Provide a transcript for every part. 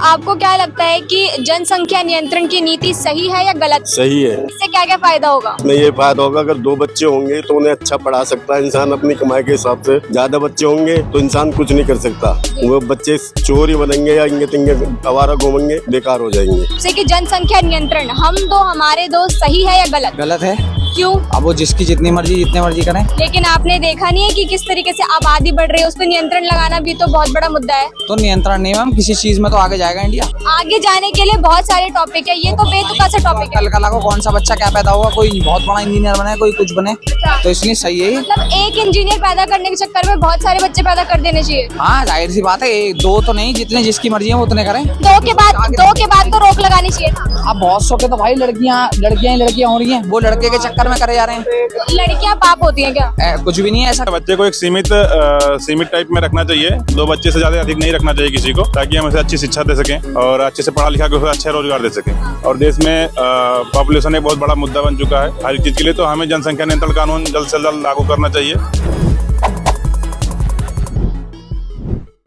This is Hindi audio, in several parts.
आपको क्या लगता है कि जनसंख्या नियंत्रण की नीति सही है या गलत? सही है। इससे क्या क्या फायदा होगा? इसमें ये फायदा होगा, अगर 2 बच्चे होंगे तो उन्हें अच्छा पढ़ा सकता है इंसान अपनी कमाई के हिसाब से। ज्यादा बच्चे होंगे तो इंसान कुछ नहीं कर सकता, वो बच्चे चोर ही बनेंगे या इंगे तिंगे आवारा घूमेंगे, बेकार हो जाएंगे। जैसे कि जनसंख्या नियंत्रण हम दो हमारे दो सही है या गलत? गलत है। क्यों? अब वो जिसकी जितनी मर्जी करें। लेकिन आपने देखा नहीं है कि किस तरीके से आबादी बढ़ रही है, उस पर नियंत्रण लगाना भी तो बहुत बड़ा मुद्दा है। तो नियंत्रण नहीं मैम, किसी चीज में तो आगे जाएगा इंडिया। आगे जाने के लिए बहुत सारे टॉपिक है, ये तो बेतुका सा टॉपिक है। कल कल को कौन सा बच्चा क्या पैदा होगा, कोई बहुत बड़ा इंजीनियर बने, कोई कुछ बने, तो इसलिए सही है। मतलब एक इंजीनियर पैदा करने के चक्कर में बहुत सारे बच्चे पैदा कर देने चाहिए। हाँ जाहिर सी बात है, 2 तो नहीं, जितने जिसकी मर्जी है वो उतने करें। 2 के बाद तो रोक लगानी चाहिए था। अब बहुत सौ के तो भाई लड़कियां हो रही हैं, वो लड़के के चक्कर में करे जा रहे हैं। लड़कियां पाप होती हैं क्या? कुछ भी नहीं है ऐसा। बच्चे को एक सीमित टाइप में रखना चाहिए। 2 बच्चे से ज्यादा अधिक नहीं रखना चाहिए किसी को, ताकि हम उसे अच्छी शिक्षा दे सकें और अच्छे से पढ़ा लिखा के उसे अच्छा रोजगार दे सकें। और देश में पॉपुलेशन एक बहुत बड़ा मुद्दा बन चुका है हर चीज के लिए, तो हमें जनसंख्या नियंत्रण कानून जल्द से जल्द लागू करना चाहिए।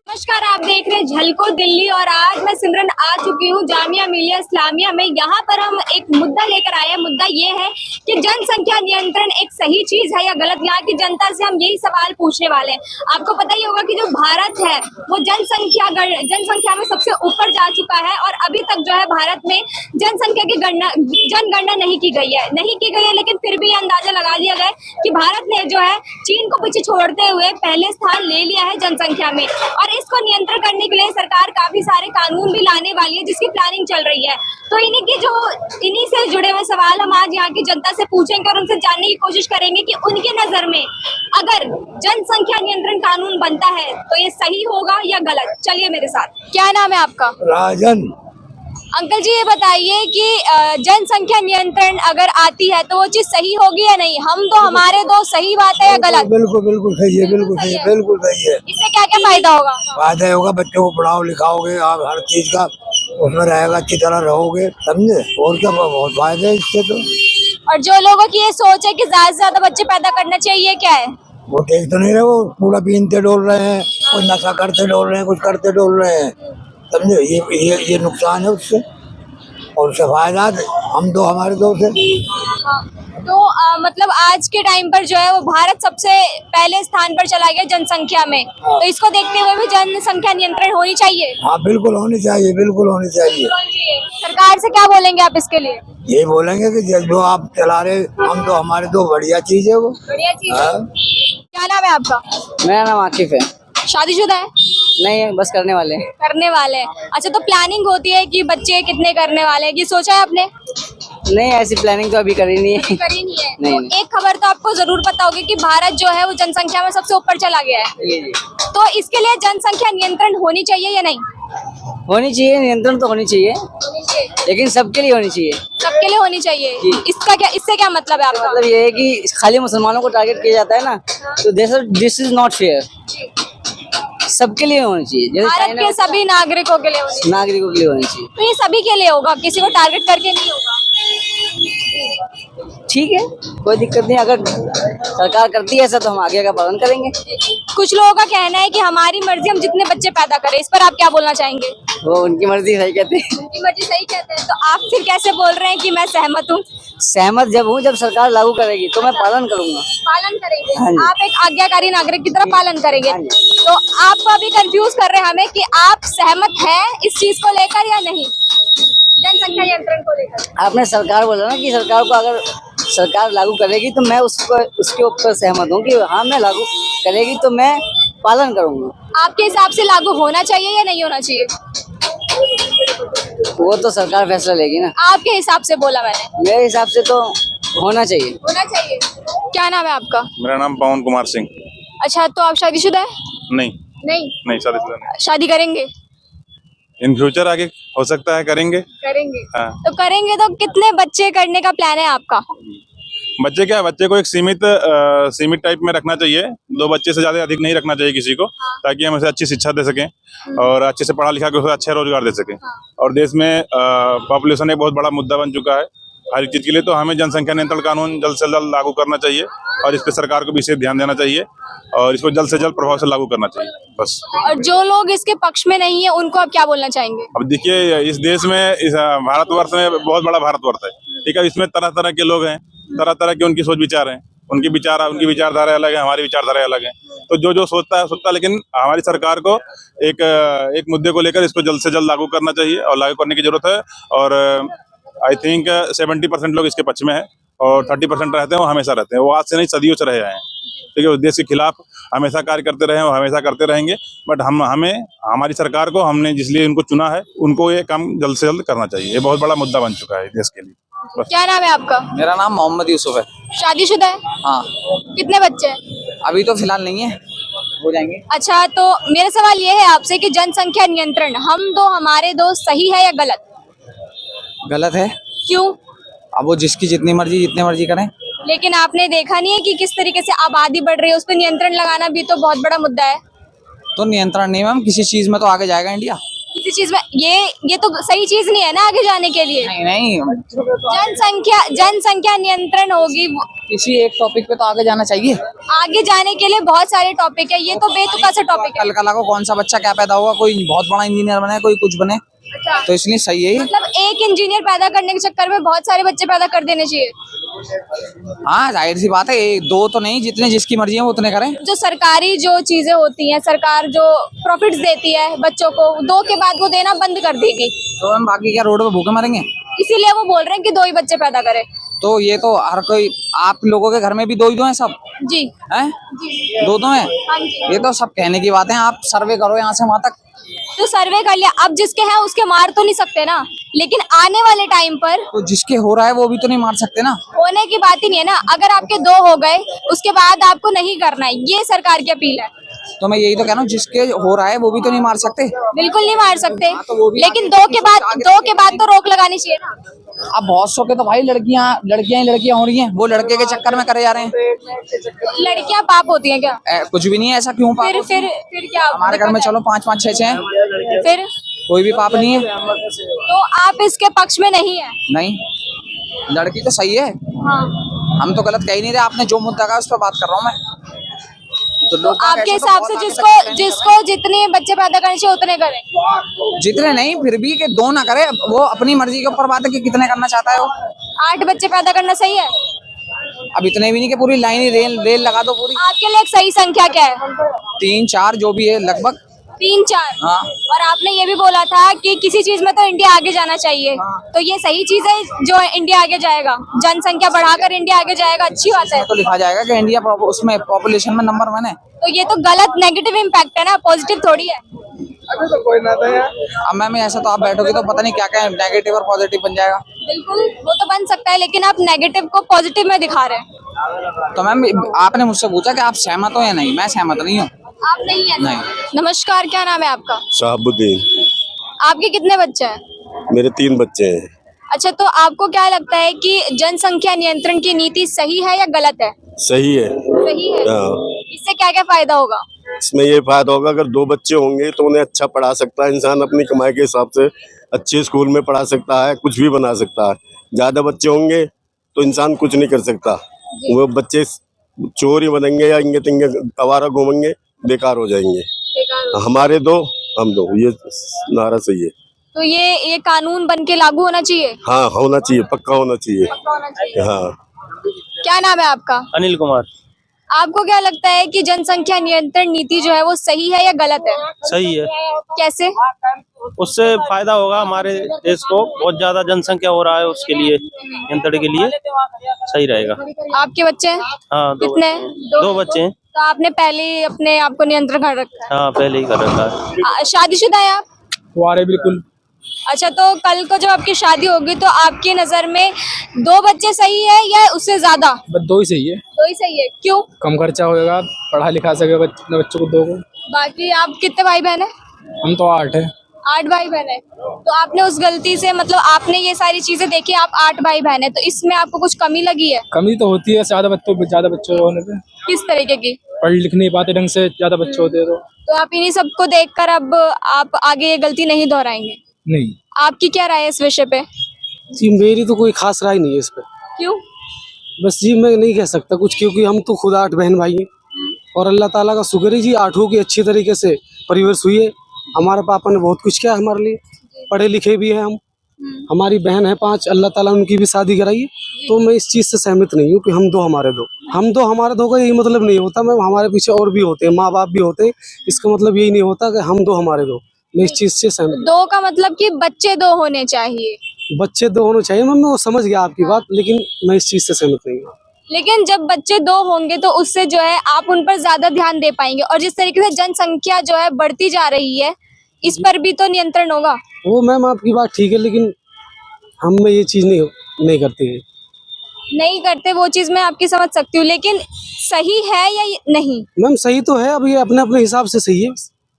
नमस्कार, आप देख रहे हैं झलको दिल्ली और आज मैं सिमरन आ चुकी हूँ जामिया मिलिया इस्लामिया में। यहाँ पर हम एक मुद्दा लेकर आए हैं। मुद्दा ये है कि जनसंख्या नियंत्रण एक सही चीज है या गलत। यहाँ की जनता से हम यही सवाल पूछने वाले हैं। आपको पता ही होगा कि जो भारत है वो जनसंख्या में सबसे ऊपर जा चुका है और अभी तक जो है भारत में जनसंख्या की जनगणना नहीं की गई है, लेकिन फिर भी अंदाजा लगा लिया गया कि भारत ने जो है चीन को पीछे छोड़ते हुए पहले स्थान ले लिया है जनसंख्या में। और इसको नियंत्रण करने के लिए सरकार काफी सारे कानून भी लाने वाली है, जिसकी प्लानिंग चल रही है। तो इन्हीं से जुड़े हुए सवाल हम आज यहाँ की जनता से पूछेंगे और उनसे जानने की कोशिश करेंगे कि उनके नजर में अगर जनसंख्या नियंत्रण कानून बनता है तो ये सही होगा या गलत। चलिए मेरे साथ। क्या नाम है आपका? राजन। अंकल जी ये बताइए कि जनसंख्या नियंत्रण अगर आती है तो वो चीज सही होगी या नहीं? हम तो हमारे दो, सही बात है या गलत? बिल्कुल सही है, बिल्कुल सही है, बिल्कुल सही है। इससे क्या क्या फायदा होगा? फायदा होगा, बच्चों को पढ़ाओ लिखाओगे आप, हर चीज का उसमें रहेगा, अच्छी तरह रहोगे, समझे। और क्या बहुत फायदा है इससे तो। और जो लोगों की ये सोच है कि ज्यादा से ज्यादा बच्चे पैदा करना चाहिए, क्या है? वो देख तो नहीं रहे, वो पूरा पीनते डोल रहे हैं, कुछ नशा करते डोल रहे हैं, कुछ करते डोल रहे हैं, समझे। ये नुकसान है उससे, और उससे फायदा हम दो हमारे दो से। तो मतलब आज के टाइम पर जो है वो भारत सबसे पहले स्थान पर चला गया जनसंख्या में, तो इसको देखते हुए भी जनसंख्या नियंत्रण होनी चाहिए। हाँ बिल्कुल होनी चाहिए, बिल्कुल होनी चाहिए। सरकार से क्या बोलेंगे आप इसके लिए? ये बोलेंगे कि जो आप चला रहे हम तो हमारे दो, बढ़िया चीज है वो, बढ़िया चीज है। क्या नाम है आपका? मेरा नाम आकिफ है। शादीशुदा है? नहीं, बस करने वाले हैं। अच्छा, तो प्लानिंग होती है कि बच्चे कितने करने वाले हैं, ये सोचा है आपने? नहीं, ऐसी प्लानिंग तो अभी करी नहीं है। करी नहीं है। नहीं, तो एक खबर तो आपको जरूर पता होगी कि भारत जो है वो जनसंख्या में सबसे ऊपर चला गया है। तो इसके लिए जनसंख्या नियंत्रण होनी चाहिए या नहीं? होनी चाहिए, नियंत्रण तो होनी चाहिए, लेकिन सबके लिए होनी चाहिए। सबके लिए होनी चाहिए। इससे क्या मतलब है आपका? मतलब ये है कि खाली मुसलमानों को टारगेट किया जाता है ना, तो दिस इज नॉट फेयर। सबके लिए होनी चाहिए, भारत के सभी नागरिकों के लिए होनी चाहिए। तो ये सभी के लिए होगा, किसी को टारगेट करके नहीं होगा। ठीक है, कोई दिक्कत नहीं। अगर सरकार करती है ऐसा तो हम आगे का पालन करेंगे। कुछ लोगों का कहना है कि हमारी मर्जी, हम जितने बच्चे पैदा करें। इस पर आप क्या बोलना चाहेंगे? वो उनकी मर्जी सही कहते हैं। उनकी मर्जी सही कहते हैं, तो आप फिर कैसे बोल रहे हैं कि मैं सहमत हूँ? सहमत जब हूँ, जब सरकार लागू करेगी तो मैं पालन करूंगा। पालन करेंगे? हाँ जी। आप एक आज्ञाकारी नागरिक की तरह पालन करेंगे। हाँ जी। तो आप अभी कंफ्यूज कर रहे हैं हमें कि आप सहमत हैं इस चीज को लेकर या नहीं, जनसंख्या नियंत्रण को लेकर? आपने सरकार बोला ना कि सरकार को अगर सरकार लागू करेगी तो मैं उसके ऊपर सहमत हूँ कि हाँ, मैं लागू करेगी तो मैं पालन करूँगा। आपके हिसाब से लागू होना चाहिए या नहीं होना चाहिए? वो तो सरकार फैसला लेगी ना। आपके हिसाब से बोला मैंने। मेरे हिसाब से तो होना चाहिए। होना चाहिए। क्या नाम है आपका? मेरा नाम पवन कुमार सिंह। अच्छा, तो आप शादीशुदा है? नहीं, शादीशुदा नहीं। शादी करेंगे? इन फ्यूचर आगे हो सकता है करेंगे। हाँ। तो करेंगे तो कितने बच्चे करने का प्लान है आपका? बच्चे को एक सीमित टाइप में रखना चाहिए। 2 बच्चे से ज्यादा अधिक नहीं रखना चाहिए किसी को, ताकि हम उसे अच्छी शिक्षा दे सकें और अच्छे से पढ़ा लिखा के उसे अच्छा रोजगार दे सकें। और देश में पॉपुलेशन एक बहुत बड़ा मुद्दा बन चुका है हर एक चीज के लिए। तो हमें जनसंख्या नियंत्रण कानून जल्द से जल्द लागू करना चाहिए और इस पे सरकार को भी विशेष ध्यान देना चाहिए और इसको जल्द से जल्द प्रभाव से लागू करना चाहिए बस। और जो लोग इसके पक्ष में नहीं है उनको आप क्या बोलना चाहेंगे? अब देखिए, इस देश में, इस भारतवर्ष में, बहुत बड़ा भारतवर्ष है, ठीक है। इसमें तरह तरह के लोग हैं, तरह तरह के उनकी सोच विचार हैं, उनकी विचारधारा अलग है, हमारी विचारधारा अलग है। तो जो जो सोचता है, लेकिन हमारी सरकार को एक मुद्दे को लेकर इसको जल्द से जल्द लागू करना चाहिए और लागू करने की जरूरत है। और आई थिंक 70% लोग इसके पक्ष में है और 30% रहते हैं वो हमेशा रहते हैं, वो आज से नहीं सदियों से रहे हैं, ठीक है। उस देश के खिलाफ हमेशा कार्य करते रहे हैं और हमेशा करते रहेंगे। बट हमें हमारी सरकार को, हमने जिसलिए इनको चुना है, उनको ये काम जल्द से जल्द करना चाहिए। ये बहुत बड़ा मुद्दा बन चुका है देश के लिए। क्या नाम है आपका? मेरा नाम मोहम्मद यूसुफ है। शादीशुदा है? हाँ, कितने बच्चे हैं? अभी तो फिलहाल नहीं है, हो जाएंगे। अच्छा, तो मेरा सवाल ये है आपसे कि जनसंख्या नियंत्रण हमारे दो सही है या गलत? गलत है। क्यों? अब वो जिसकी जितनी मर्जी करें। लेकिन आपने देखा नहीं है कि किस तरीके से आबादी बढ़ रही है, उस पर नियंत्रण लगाना भी तो बहुत बड़ा मुद्दा है। तो नियंत्रण नहीं मैम, किसी चीज में तो आगे जाएगा इंडिया। किसी चीज में ये तो सही चीज नहीं है ना आगे जाने के लिए। नहीं, जनसंख्या नियंत्रण होगी, किसी एक टॉपिक पे तो आगे जाना चाहिए। आगे जाने के लिए बहुत सारे टॉपिक है, ये तो बेतुका सा टॉपिक है। कल कला को कौन सा बच्चा क्या पैदा होगा, कोई बहुत बड़ा इंजीनियर बने, कोई कुछ बने, तो इसलिए सही है। मतलब एक इंजीनियर पैदा करने के चक्कर में बहुत सारे बच्चे पैदा कर देने चाहिए। हाँ, जाहिर सी बात है, दो तो नहीं, जितने जिसकी मर्जी है वो उतने करें। जो सरकारी जो चीजें होती हैं, सरकार जो प्रॉफिट्स देती है बच्चों को, 2 के बाद वो देना बंद कर देगी, तो हम बाकी क्या रोड पे भूखे मरेंगे? इसीलिए वो बोल रहे हैं कि 2 ही बच्चे पैदा करें। तो ये तो हर कोई, आप लोगों के घर में भी 2 ही हैं सब जी हैं? जी 2 हैं। हाँ जी। ये तो सब कहने की बात है, आप सर्वे करो यहाँ से वहाँ तक। तो सर्वे कर लिया, अब जिसके हैं उसके मार तो नहीं सकते ना, लेकिन आने वाले टाइम पर तो जिसके हो रहा है वो भी तो नहीं मार सकते ना। होने की बात ही नहीं है ना। अगर आपके 2 हो गए उसके बाद आपको नहीं करना है, ये सरकार की अपील है। तो मैं यही तो कह रहा हूँ, जिसके हो रहा है वो भी तो नहीं मार सकते। बिल्कुल नहीं मार सकते, तो वो भी लेकिन आगे- 2 के बाद तो रोक लगानी चाहिए ना। अब बहुत सौ के तो भाई लड़कियां हो रही हैं, वो लड़के के चक्कर में करे जा रहे हैं। लड़कियां पाप होती हैं क्या? कुछ भी नहीं है, ऐसा क्यों पाप? फिर क्या हमारे घर में चलो 5-5, 6-6 हैं, फिर कोई भी पाप नहीं है। तो आप इसके पक्ष में नहीं है? नहीं, लड़की तो सही है, हाँ। हम तो गलत कह ही नहीं रहे। आपने जो मुद्दा कहा उस पर बात कर रहा हूँ मैं। तो लोग आपके ऐसे तो हिसाब से बहुत आगे तक जिसको जितने बच्चे पैदा करने चाहिए उतने करें। जितने नहीं, फिर भी कि 2 ना करे, वो अपनी मर्जी के ऊपर बात है कि कितने करना चाहता है वो। 8 बच्चे पैदा करना सही है? अब इतने भी नहीं कि पूरी लाइन ही रेल लगा दो पूरी। आपके लिए एक सही संख्या क्या है? 3-4 जो भी है लगभग। 3-4। हाँ। और आपने ये भी बोला था कि किसी चीज में तो इंडिया आगे जाना चाहिए, तो ये सही चीज है जो इंडिया आगे जाएगा, जनसंख्या बढ़ाकर इंडिया आगे जाएगा, अच्छी बात है। तो लिखा जाएगा कि इंडिया उसमें पॉपुलेशन में नंबर 1 है। तो ये तो गलत नेगेटिव इम्पैक्ट है ना, पॉजिटिव थोड़ी है। अब मैम ऐसा तो आप बैठोगे तो पता नहीं क्या क्या नेगेटिव और पॉजिटिव बन जाएगा। बिल्कुल, वो तो बन सकता है, लेकिन आप नेगेटिव को पॉजिटिव में दिखा रहे हैं। तो मैम आपने मुझसे पूछा कि आप सहमत हो या नहीं, मैं सहमत नहीं हूँ। आप नहीं है? नहीं। नमस्कार, क्या नाम है आपका? शहाबुद्दीन। आपके कितने बच्चे हैं? मेरे 3 बच्चे हैं। अच्छा, तो आपको क्या लगता है कि जनसंख्या नियंत्रण की नीति सही है या गलत है? सही है। सही है। हाँ। इससे क्या क्या फायदा होगा? इसमें ये फायदा होगा, अगर 2 बच्चे होंगे तो उन्हें अच्छा पढ़ा सकता है इंसान, अपनी कमाई के हिसाब से अच्छे स्कूल में पढ़ा सकता है, कुछ भी बना सकता है। ज्यादा बच्चे होंगे तो इंसान कुछ नहीं कर सकता, वो बच्चे चोर ही बनेंगे या इंगे तिंगे आवारा घूमेंगे, बेकार हो जाएंगे। हमारे 2 हम 2, ये नारा सही है। तो ये कानून बन के लागू होना चाहिए? हाँ, होना चाहिए, पक्का होना चाहिए। हाँ। क्या नाम है आपका? अनिल कुमार। आपको क्या लगता है कि जनसंख्या नियंत्रण नीति जो है वो सही है या गलत है? सही है, कैसे? उससे फायदा होगा हमारे देश को, बहुत ज्यादा जनसंख्या हो रहा है, उसके लिए नियंत्रण के लिए सही रहेगा। आपके बच्चे हैं? हाँ, कितने? 2 बच्चे हैं। तो आपने पहले ही अपने आप को नियंत्रण कर रखा हाँ, पहले ही कर रखा है। है। शादीशुदा है आप? कुंवारे बिल्कुल। अच्छा, तो कल को जब आपकी शादी होगी तो आपकी नजर में 2 बच्चे सही है या उससे ज्यादा? बस 2 ही सही है, 2 ही सही है। क्यों? कम खर्चा होएगा, पढ़ा लिखा सके बच्चों को 2 को। बाकी आप कितने भाई बहन है? हम तो 8 है। 8 भाई बहन है। तो आपने उस गलती से, मतलब आपने ये सारी चीजें देखी, आप 8 भाई बहन है, तो इसमें आपको कुछ कमी लगी है? कमी तो होती है ज्यादा बच्चे होने पे, किस तरीके की? पढ़ लिख नहीं पाते ढंग से, ज्यादा बच्चे होते हैं तो आप इन्हीं सबको देखकर अब आप आगे ये गलती नहीं दोहराएंगे? नहीं। आपकी क्या राय है इस विषय पे? जी मेरी तो कोई खास राय नहीं है इस पर। क्यों? बस जी मैं नहीं कह सकता कुछ, क्योंकि हम तो खुद 8 बहन भाई हैं और अल्लाह ताला का शुक्र है जी 8 की अच्छी तरीके से परवरिश हुई है। हमारे पापा ने बहुत कुछ किया हमारे लिए, पढ़े लिखे भी हैं हम। हमारी बहन है 5, अल्लाह ताला उनकी भी शादी कराई है। तो मैं इस चीज़ से सहमत नहीं हूँ कि हम दो हमारे दो का यही मतलब नहीं होता मैम। हमारे पीछे और भी होते हैं, माँ बाप भी होते हैं। इसका मतलब यही नहीं होता कि हम दो हमारे दो। मैं इस चीज़ से सहमत। 2 का मतलब कि बच्चे 2 होने चाहिए। बच्चे 2 होने चाहिए मैम, मैं वो समझ गया आपकी बात, लेकिन मैं इस चीज़ से सहमत नहीं हूँ। लेकिन जब बच्चे 2 होंगे तो उससे जो है आप उन पर ज्यादा ध्यान दे पाएंगे, और जिस तरीके से जनसंख्या जो है बढ़ती जा रही है इस पर भी तो नियंत्रण होगा। वो मैम आपकी बात ठीक है, लेकिन हम में ये चीज़ नहीं करते हैं। नहीं करते वो चीज मैं आपकी समझ सकती हूँ, लेकिन सही है या नहीं? मैम सही तो है, अब ये अपने अपने हिसाब से सही है।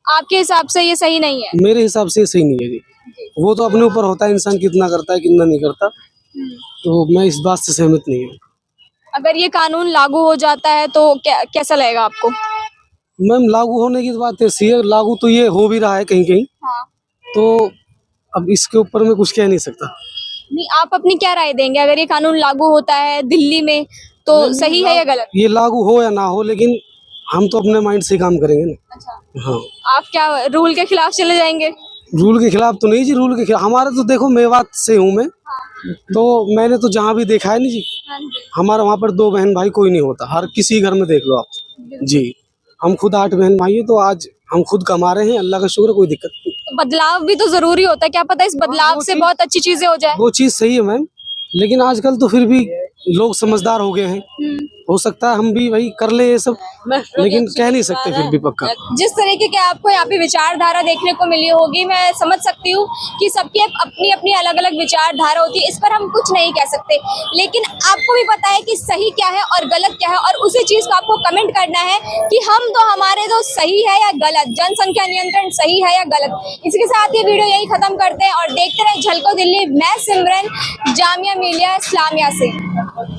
आपके हिसाब से ये सही नहीं है? मेरे हिसाब से ये सही नहीं है जी। वो तो अपने ऊपर होता है, इंसान कितना करता है कितना नहीं करता। तो मैं इस बात से सहमत नहीं हूँ। अगर ये कानून लागू हो जाता है तो कैसा लगेगा आपको? मैम लागू होने की बात ऐसी है, लागू तो ये हो भी रहा है कहीं कहीं। हाँ। तो अब इसके ऊपर मैं कुछ कह नहीं सकता। नहीं, आप अपनी क्या राय देंगे अगर ये कानून लागू होता है दिल्ली में तो सही है या गलत? ये लागू हो या ना हो, लेकिन हम तो अपने माइंड से काम करेंगे ना। अच्छा, हाँ। आप क्या रूल के खिलाफ चले जाएंगे? रूल के खिलाफ तो नहीं जी, रूल के खिलाफ हमारे तो देखो मेवात से हूँ मैं। तो मैंने तो जहाँ भी देखा है नहीं जी, हमारा वहाँ पर 2 बहन भाई कोई नहीं होता। हर किसी घर में देख लो आप जी। हम खुद 8 बहन भाई हैं, तो आज हम खुद कमा रहे हैं, अल्लाह का शुक्र, कोई दिक्कत नहीं। तो बदलाव भी तो जरूरी होता है, क्या पता इस बदलाव से बहुत अच्छी चीजें हो जाए। वो चीज़ सही है मैम, लेकिन आजकल तो फिर भी लोग समझदार हो गए हैं। हो सकता है हम भी वही कर ले ये सब, लेकिन कह नहीं सकते फिर भी पक्का। जिस तरीके के आपको यहाँ पे विचारधारा देखने को मिली होगी, मैं समझ सकती हूँ कि सबकी अपनी अपनी अलग अलग विचारधारा होती है, इस पर हम कुछ नहीं कह सकते। लेकिन आपको भी पता है कि सही क्या है और गलत क्या है, और उसी चीज को आपको कमेंट करना है कि हम तो हमारे तो सही है या गलत, जनसंख्या नियंत्रण सही है या गलत। इसके साथ ये वीडियो यही खत्म करते हैं और देखते रहे झलको दिल्ली। मैं सिमरन, जामिया मिलिया इस्लामिया से।